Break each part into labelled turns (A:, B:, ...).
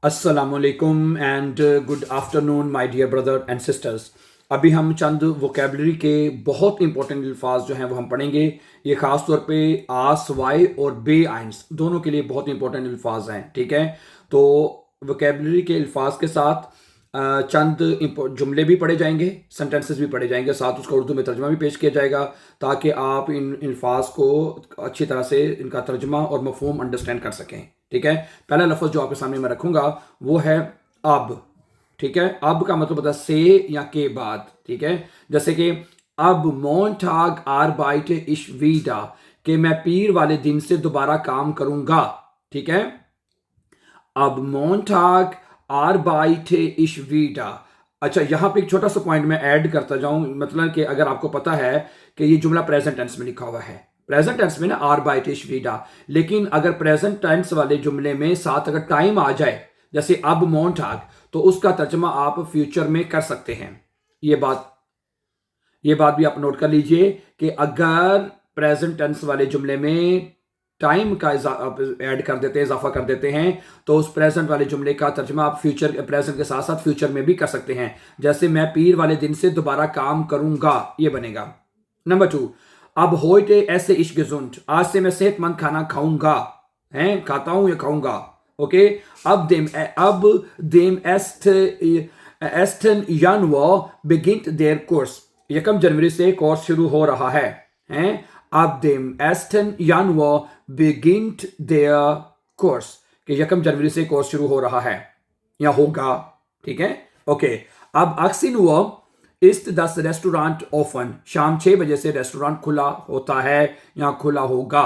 A: अस्सलामुअलैकुम and good afternoon my dear brother and sisters. अभी हम चंद वोकेबलरी के बहुत इंपॉर्टेंट अल्फाज जो हैं वो हम पढ़ेंगे। ये ख़ास तौर पे आस वाई और बे आइंस दोनों के लिए बहुत इंपॉर्टेंट अल्फाज हैं। ठीक है, तो वोकेबलरी के अल्फाज के साथ चंद जुमले भी पढ़े जाएंगे, सेंटेंसेस भी पढ़े जाएंगे, साथ उसका उर्दू में तर्जमा भी पेश किया जाएगा ताकि आप इन अल्फाज को अच्छी तरह से इनका तर्जमा और मफहूम अंडरस्टैंड कर सकें। ठीक है, पहला लफ्ज़ जो आपके सामने मैं रखूंगा वो है अब। ठीक है, अब का मतलब होता है से या के बाद। ठीक है, जैसे कि अब मोन्टाग आरबाइटे इश वीडा, कि मैं पीर वाले दिन से दोबारा काम करूंगा। ठीक है, अब मोन्टाग आरबाइटे इश वीडा। अच्छा, यहां पे एक छोटा सा पॉइंट मैं ऐड करता जाऊं, मतलब कि अगर आपको पता है कि ये जुमला प्रेजेंट टेंस में लिखा हुआ है, प्रेजेंट टेंस में ना आरबाइटे इश वीडा, लेकिन अगर प्रेजेंट टेंस वाले जुमले में साथ अगर टाइम आ जाए जैसे अब मोन्टाग, तो उसका तर्जमा आप फ्यूचर में कर सकते हैं। ये बात भी आप नोट कर लीजिए कि अगर प्रेजेंट टेंस वाले जुमले में टाइम का ऐड कर देते हैं, इजाफा कर देते हैं, तो उस प्रेजेंट वाले जुमले का तर्जमा आप फ्यूचर प्रेजेंट के साथ साथ फ्यूचर में भी कर सकते हैं। जैसे मैं पीर वाले दिन से दोबारा काम करूंगा, ये बनेगा। नंबर 2, अब होइटे ऐसे इश्क gesund, आज से मैं सेहतमंद खाना खाऊंगा। हैं, खाता हूं या खाऊंगा। ओके, अब them Aston Januar beginnt der Kurs, 1 जनवरी से कोर्स शुरू हो रहा है। हैं, अब them Aston Januar beginnt der Kurs, कि 1 जनवरी से कोर्स शुरू हो रहा है या होगा। ठीक है, ओके। अब 18 Uhr ist das Restaurant offen, शाम 6 बजे से रेस्टोरेंट खुला होता है या खुला होगा।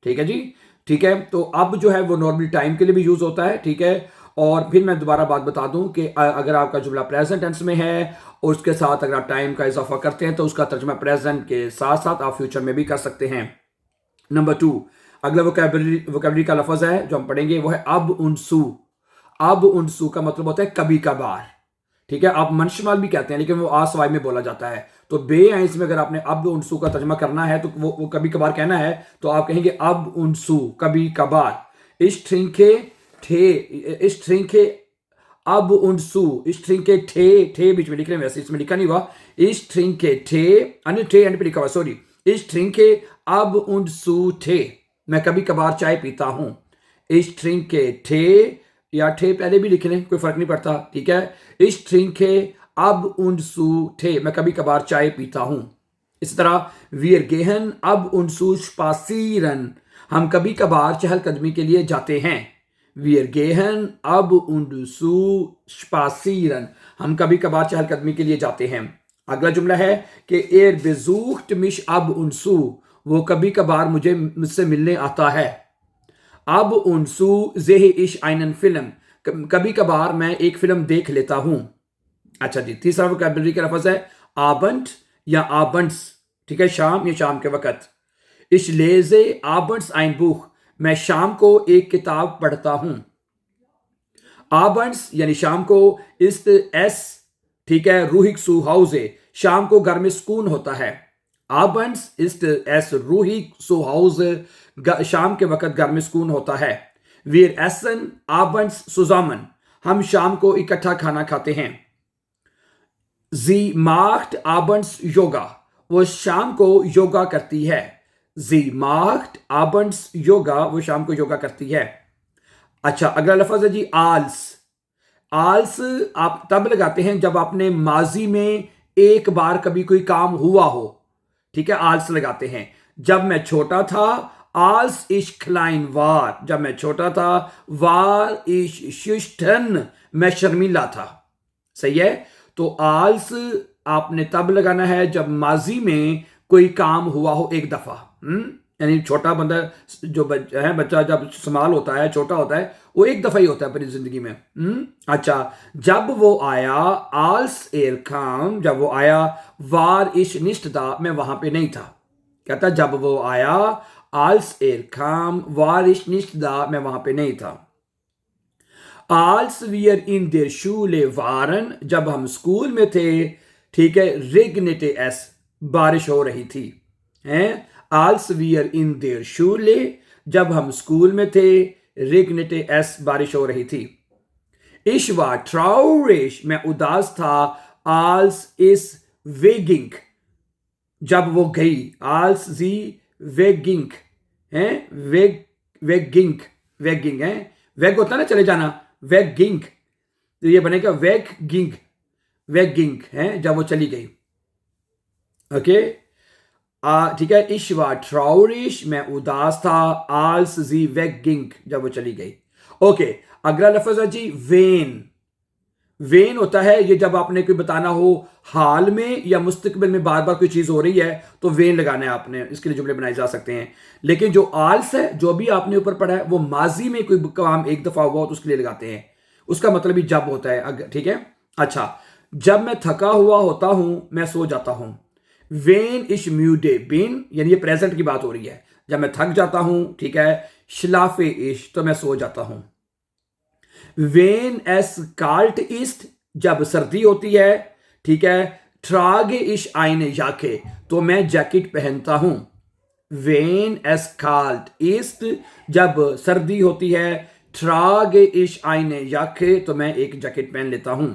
A: ठीक है जी, ठीक है। तो अब जो है वो नॉर्मल टाइम के लिए भी यूज होता है। ठीक है, और फिर मैं दोबारा बात बता दूं कि अगर आपका जुमला प्रेजेंट टेंस में है और उसके साथ अगर आप टाइम का इजाफा करते हैं तो उसका तर्जुमा प्रेजेंट के साथ साथ आप फ्यूचर में भी कर सकते हैं। नंबर 2, अगला वोकेबलरी का लफ्ज है जो हम पढ़ेंगे वो है अब उनसू। अब उनसू का मतलब होता है कभी कभार। ठीक है, आप मनशमाल भी कहते हैं लेकिन वो आसवाई में बोला जाता है। तो बे आइंस में अगर आपने अब उनसू का तर्जमा करना है तो वो कभी कभार कहना है तो आप कहेंगे अब उनसू कभी कभार। इस ट्रिंके अब उनसू, इस ट्रिंके ठे बीच में लिख रहे हैं, वैसे इसमें लिखा नहीं हुआ। इस ट्रिंके ठे अन्य ठे एंड पे लिखा हुआ, सॉरी। इस ट्रिंके अब उनसू ठे, मैं कभी कभार चाय पीता हूं। इस ट्रिंके ठे या ठे पहले भी लिख लें, कोई फर्क नहीं पड़ता। ठीक है, इस ट्रिंके अब उनसू ठे, मैं कभी कभार चाय पीता हूं। इस तरह वीर गेहन अब उनसू स्पासीरन, हम कभी कभार चहलकदमी के लिए जाते हैं। वीर गेहन अब उनसू स्पासीरन, हम कभी कभार चहलकदमी के लिए जाते हैं। अगला जुमला है कि एर बेजूख्ट मिश अब उनसू, वो कभी कभार मुझसे मिलने आता है। अब उनसू जेह इश आइनन फिल्म, कभी कभार मैं एक फिल्म देख लेता हूं। अच्छा जी, तीसरा वोकैबुलरी का लफ्ज है आबंट या आबंट्स। ठीक है, शाम या शाम के वक्त। इश लेजे आबंट्स आइन बुख, मैं शाम को एक किताब पढ़ता हूं। आबंट्स यानी शाम को, इस एस, ठीक है, रूहिक सू हाउजे, शाम को घर में सुकून होता है। आबंट्स इस एस रूहिक सू हाउजे, शाम के वक्त घर में सुकून होता है। वीर एसन आबंट्स सुजामन, हम शाम को इकट्ठा खाना खाते हैं। जी मार्ट आबंट्स योगा, वो शाम को योगा करती है। जी मार्ट आबंट्स योगा, वो शाम को योगा करती है। अच्छा, अगला लफ्ज है जी आल्स। आल्स आप तब लगाते हैं जब आपने माजी में एक बार कभी कोई काम हुआ हो। ठीक है, आल्स लगाते हैं। जब मैं छोटा था, आल्स इश क्लाइन वार, जब मैं छोटा था, वार इश शिष्टन, मैं शर्मीला था। सही है, तो आल्स आपने तब लगाना है जब माजी में कोई काम हुआ हो एक दफा। यानी छोटा बंदा जो बच्चा जब समाल होता है, छोटा होता है, वो एक दफा ही होता है अपनी जिंदगी में। अच्छा, जब वो आया आल्स एर खाम, जब वो आया वार इश निष्ठदा, मैं वहां पे नहीं था। कहता जब वो आया आल्स एर खाम वार इश निष्ठदा, मैं वहां पे नहीं था। आल्स वियर इन देर शूले वारन, जब हम स्कूल में थे। ठीक है, रेगनेटे एस, बारिश हो रही थी। हैं, आल्स वियर इन देर शूले, जब हम स्कूल में थे। रेगनेटे एस, बारिश हो रही थी। Ich war traurig, मैं उदास था, als es wegging, जब वो गई, als sie wegging है, wegging है, weg होता है ना चले जाना, wegging, तो ये बनेगा wegging है, जब वो चली गई. ओके, ठीक है. Ich war traurig, मैं उदास था, als sie wegging, जब वो चली गई. ओके, अगला लफ्ज है जी वेन. वेन होता है ये जब आपने कोई बताना हो हाल में या मुस्तकबिल में बार बार कोई चीज हो रही है तो वेन लगाना है आपने, इसके लिए जुमले बनाए जा सकते हैं. लेकिन जो आल्स है, जो भी आपने ऊपर पढ़ा है, वो माजी में कोई काम एक दफा हुआ हो तो उसके लिए लगाते हैं. उसका मतलब ही जब होता है. ठीक है. अच्छा, जब मैं थका हुआ होता हूं मैं सो जाता हूं. वेन इश म्यूडे बिन, यानी ये प्रेजेंट की बात हो रही है. जब मैं थक जाता हूं, ठीक है, शलाफे इश, तो मैं सो जाता हूं. वेन एस काल्ट इस्ट, जब सर्दी होती है, ठीक है, ट्रागे इश आइने याके, तो मैं जैकेट पहनता हूं. वेन एस काल्ट इस्ट, जब सर्दी होती है, ट्रागे इश आइने याके, तो मैं एक जैकेट पहन लेता हूं.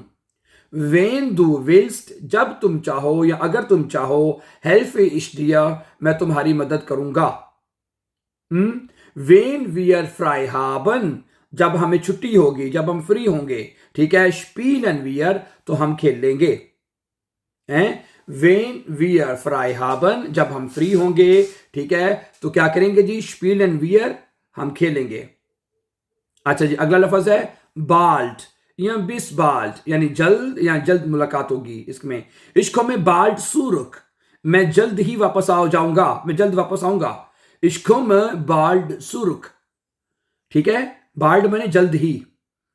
A: वेन दू विल्स्ट, जब तुम चाहो या अगर तुम चाहो, हेल्फ इश दिया, मैं तुम्हारी मदद करूंगा. वेन वियर फ्राई हाबन, जब हमें छुट्टी होगी, जब हम फ्री होंगे, ठीक है, स्पीलन वियर, तो हम खेल लेंगे. वेन वियर फ्राई हाबन, जब हम फ्री होंगे, ठीक है, तो क्या करेंगे जी, स्पीलन वियर, हम खेलेंगे. अच्छा जी, अगला लफ्ज है बाल्ट या बिस बाल्ट, यानी जल्द या जल्द मुलाकात होगी. इसमें इश्कों में बाल्ट सूरख, मैं जल्द ही वापस आ जाऊंगा, मैं जल्द वापस आऊंगा. इश्कों में बाल्ट सूरख, ठीक है, बाल्ट मैंने जल्द ही.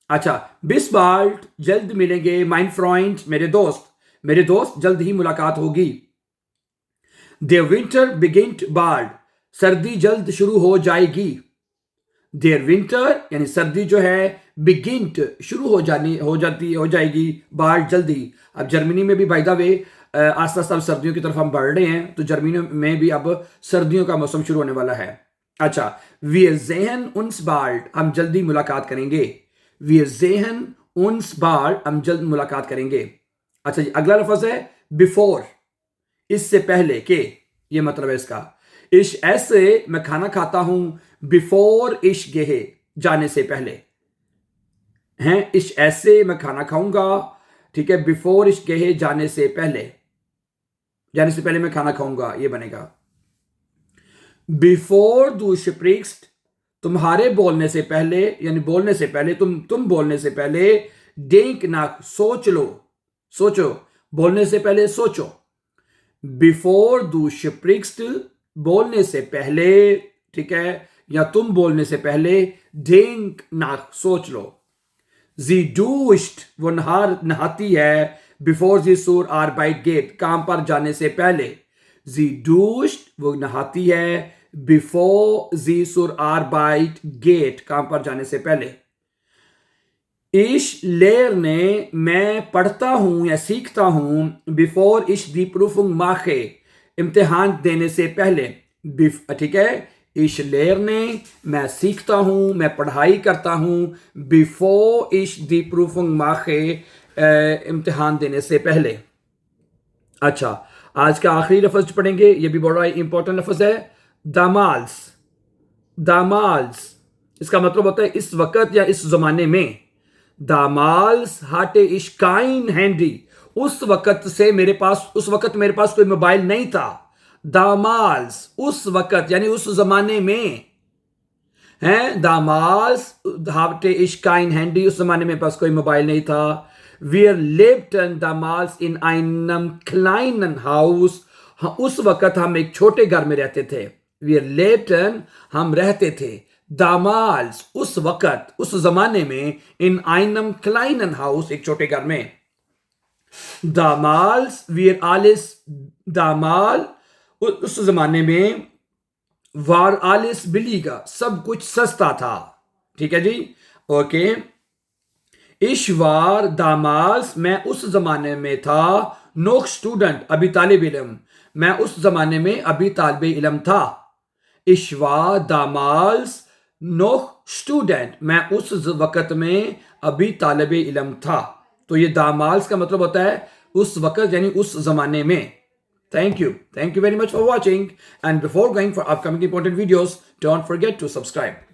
A: अच्छा, बिस बाल्ट, जल्द मिलेंगे. माइन फ्रेंड, मेरे दोस्त जल्द ही मुलाकात होगी. देयर विंटर बिगिंट बाल्ट, सर्दी जल्द शुरू हो जाएगी. देयर विंटर यानी सर्दी जो है, बिगिंट शुरू हो जाएगी, बाल्ट जल्द ही. अब जर्मनी में भी बाय द वे आस्ता आस्ता सर्दियों की तरफ हम बढ़ रहे हैं, तो जर्मनी में भी अब सर्दियों का मौसम शुरू होने वाला है. अच्छा, wir sehen uns bald, हम जल्दी मुलाकात करेंगे. wir sehen uns bald, हम जल्द मुलाकात करेंगे. अच्छा जी, अगला लफ्ज है बिफोर, इससे पहले के, ये मतलब है इसका. इश ऐसे, मैं खाना खाता हूं, बिफोर इश गेहे, जाने से पहले हैं. इश ऐसे, मैं खाना खाऊंगा, ठीक है, बिफोर इश गेहे, जाने से पहले मैं खाना खाऊंगा, ये बनेगा. बिफोर दू स्प्रिक्स्ट, तुम्हारे बोलने से पहले, यानी बोलने से पहले, तुम बोलने से पहले, डेंक नाक, सोचो, बोलने से पहले सोचो. बिफोर दू स्प्रिक्स्ट, बोलने से पहले, ठीक है, या तुम बोलने से पहले, डेंक नाक, सोच लो. जी डूस्ट, वो नहाती है, बिफोर जी सूर आर बाइट गेट, काम पर जाने से पहले. जी डूस्ट, वो नहाती है, बिफोर जी सुर आर बाइट गेट, काम पर जाने से पहले. इश लेर ने, मैं पढ़ता हूं या सीखता हूं, बिफोर इश दी प्रूफुंग माखे, इम्तिहान देने से पहले. ठीक है, इश लेर ने, मैं सीखता हूं, मैं पढ़ाई करता हूं, बिफोर इश दी प्रूफुंग माखे, इम्तिहान देने से पहले. अच्छा, आज का आखिरी लफ्ज पढ़ेंगे, ये भी बड़ा इंपॉर्टेंट लफ्ज है, दामाल्स. इसका मतलब होता है इस वक्त या इस जमाने में. दामाल्स हाटे इश्काइन हैंडी, उस वक्त मेरे पास कोई मोबाइल नहीं था. दामाल्स, उस वक्त यानी उस जमाने में हैं. दामाल्स हाटे इश्काइन हैंडी, उस जमाने में पास कोई मोबाइल नहीं था. Wir lebten damals in einem kleinen Haus, उस वक्त हम एक छोटे घर में रहते थे. Wir lebten, हम रहते थे. damals, उस वक्त, उस जमाने में, in einem kleinen Haus, एक छोटे घर में. damals, wir alles, उस जमाने में, war alles billiger, सब कुछ सस्ता था. ठीक है जी, ओके. इशवार दामास, मैं उस जमाने में था, नोक स्टूडेंट, अभी तालिब इल्म, मैं उस जमाने में अभी तालिब इल्म था. इशवा दामास नोह स्टूडेंट, मैं उस वक्त में अभी तालिब इल्म था। तो ये दामाल्स का मतलब होता है उस वक्त यानी उस जमाने में। Thank you very much for watching, and before going for upcoming important videos, don't forget to subscribe.